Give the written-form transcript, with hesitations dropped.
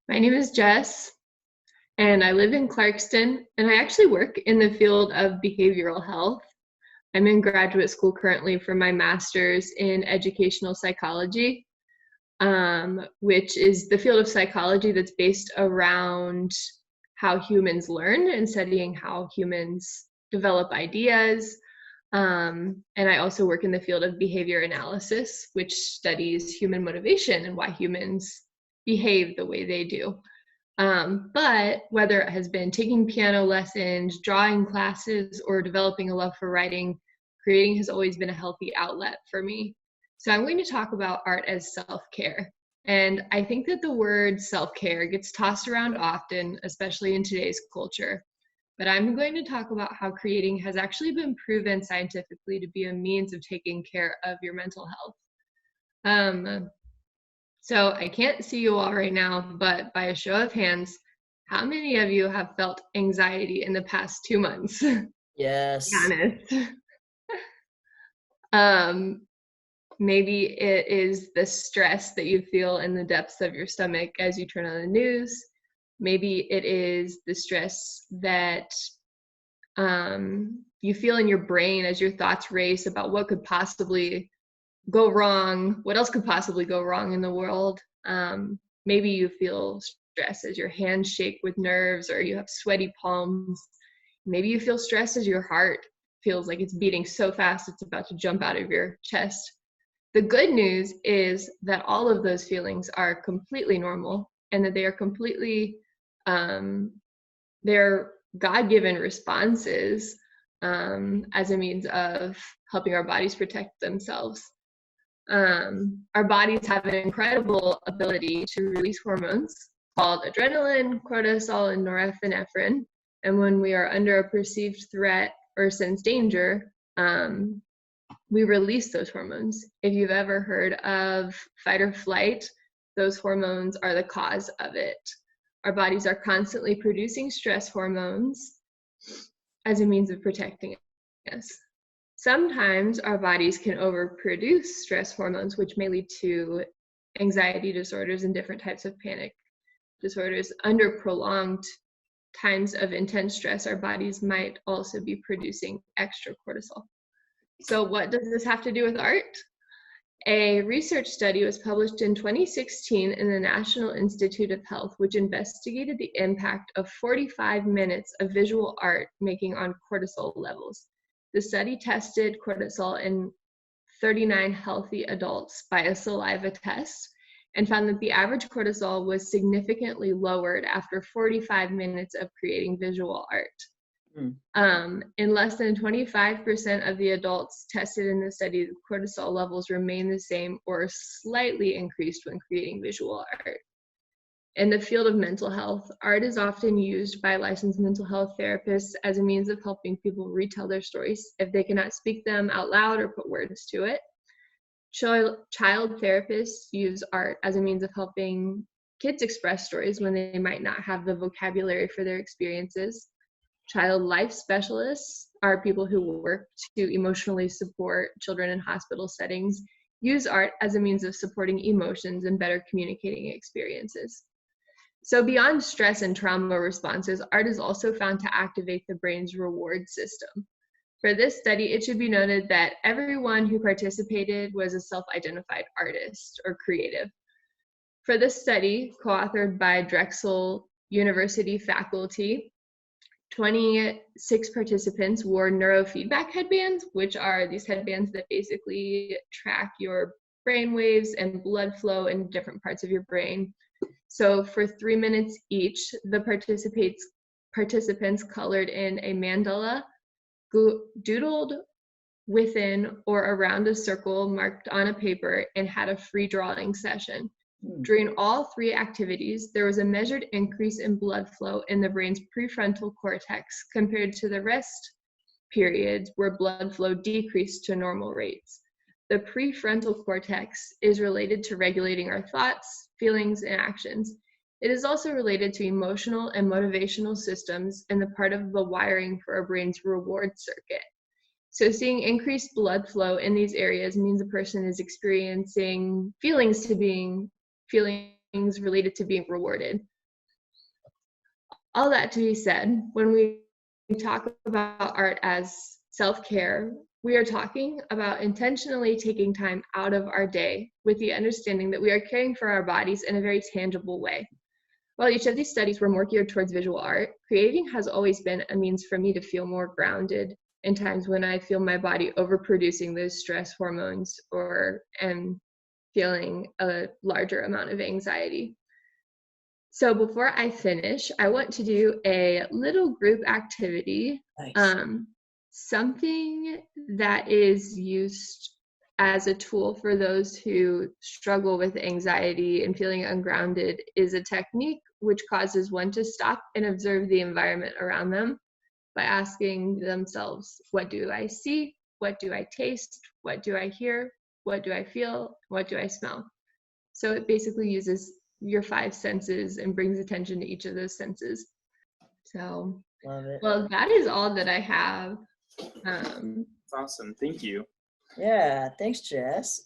My name is Jess, and I live in Clarkston, and I actually work in the field of behavioral health. I'm in graduate school currently for my master's in educational psychology, which is the field of psychology that's based around how humans learn and studying how humans develop ideas. And I also work in the field of behavior analysis, which studies human motivation and why humans behave the way they do. But whether it has been taking piano lessons, drawing classes, or developing a love for writing, creating has always been a healthy outlet for me. So I'm going to talk about art as self-care. And I think that the word self-care gets tossed around often, especially in today's culture. But I'm going to talk about how creating has actually been proven scientifically to be a means of taking care of your mental health. So I can't see you all right now, but by a show of hands, how many of you have felt anxiety in the past 2 months? Be Yes. honest. Um, Maybe it is the stress that you feel in the depths of your stomach as you turn on the news. Maybe it is the stress that you feel in your brain as your thoughts race about what could possibly go wrong, what else could possibly go wrong in the world. Maybe you feel stress as your hands shake with nerves or you have sweaty palms. Maybe you feel stress as your heart feels like it's beating so fast it's about to jump out of your chest. The good news is that all of those feelings are completely normal and that they are completely, they're God-given responses as a means of helping our bodies protect themselves. Our bodies have an incredible ability to release hormones called adrenaline, cortisol, and norepinephrine. And when we are under a perceived threat or sense danger, we release those hormones. If you've ever heard of fight or flight, those hormones are the cause of it. Our bodies are constantly producing stress hormones as a means of protecting us. Sometimes our bodies can overproduce stress hormones, which may lead to anxiety disorders and different types of panic disorders. Under prolonged times of intense stress, our bodies might also be producing extra cortisol. So what does this have to do with art? A research study was published in 2016 in the National Institute of Health, which investigated the impact of 45 minutes of visual art making on cortisol levels. The study tested cortisol in 39 healthy adults by a saliva test and found that the average cortisol was significantly lowered after 45 minutes of creating visual art. In less than 25% of the adults tested in the study, the cortisol levels remained the same or slightly increased when creating visual art. In the field of mental health, art is often used by licensed mental health therapists as a means of helping people retell their stories if they cannot speak them out loud or put words to it. Child therapists use art as a means of helping kids express stories when they might not have the vocabulary for their experiences. Child life specialists are people who work to emotionally support children in hospital settings, use art as a means of supporting emotions and better communicating experiences. So beyond stress and trauma responses, art is also found to activate the brain's reward system. For this study, it should be noted that everyone who participated was a self-identified artist or creative. For this study, co-authored by Drexel University faculty, 26 participants wore neurofeedback headbands, which are these headbands that basically track your brain waves and blood flow in different parts of your brain. So for 3 minutes each, the participants colored in a mandala, doodled within or around a circle marked on a paper, and had a free drawing session. During all three activities, there was a measured increase in blood flow in the brain's prefrontal cortex compared to the rest periods where blood flow decreased to normal rates. The prefrontal cortex is related to regulating our thoughts, feelings, and actions. It is also related to emotional and motivational systems and the part of the wiring for our brain's reward circuit. So seeing increased blood flow in these areas means a person is experiencing feeling things related to being rewarded. All that to be said, when we talk about art as self-care, we are talking about intentionally taking time out of our day with the understanding that we are caring for our bodies in a very tangible way. While each of these studies were more geared towards visual art, creating has always been a means for me to feel more grounded in times when I feel my body overproducing those stress hormones or am feeling a larger amount of anxiety. So before I finish, I want to do a little group activity, Nice. Something that is used as a tool for those who struggle with anxiety and feeling ungrounded is a technique which causes one to stop and observe the environment around them by asking themselves, what do I see? What do I taste? What do I hear? What do I feel? What do I smell? So it basically uses your 5 senses and brings attention to each of those senses. So, Love it. well, that is all that I have. That's awesome. Thank you. Yeah, thanks, Jess.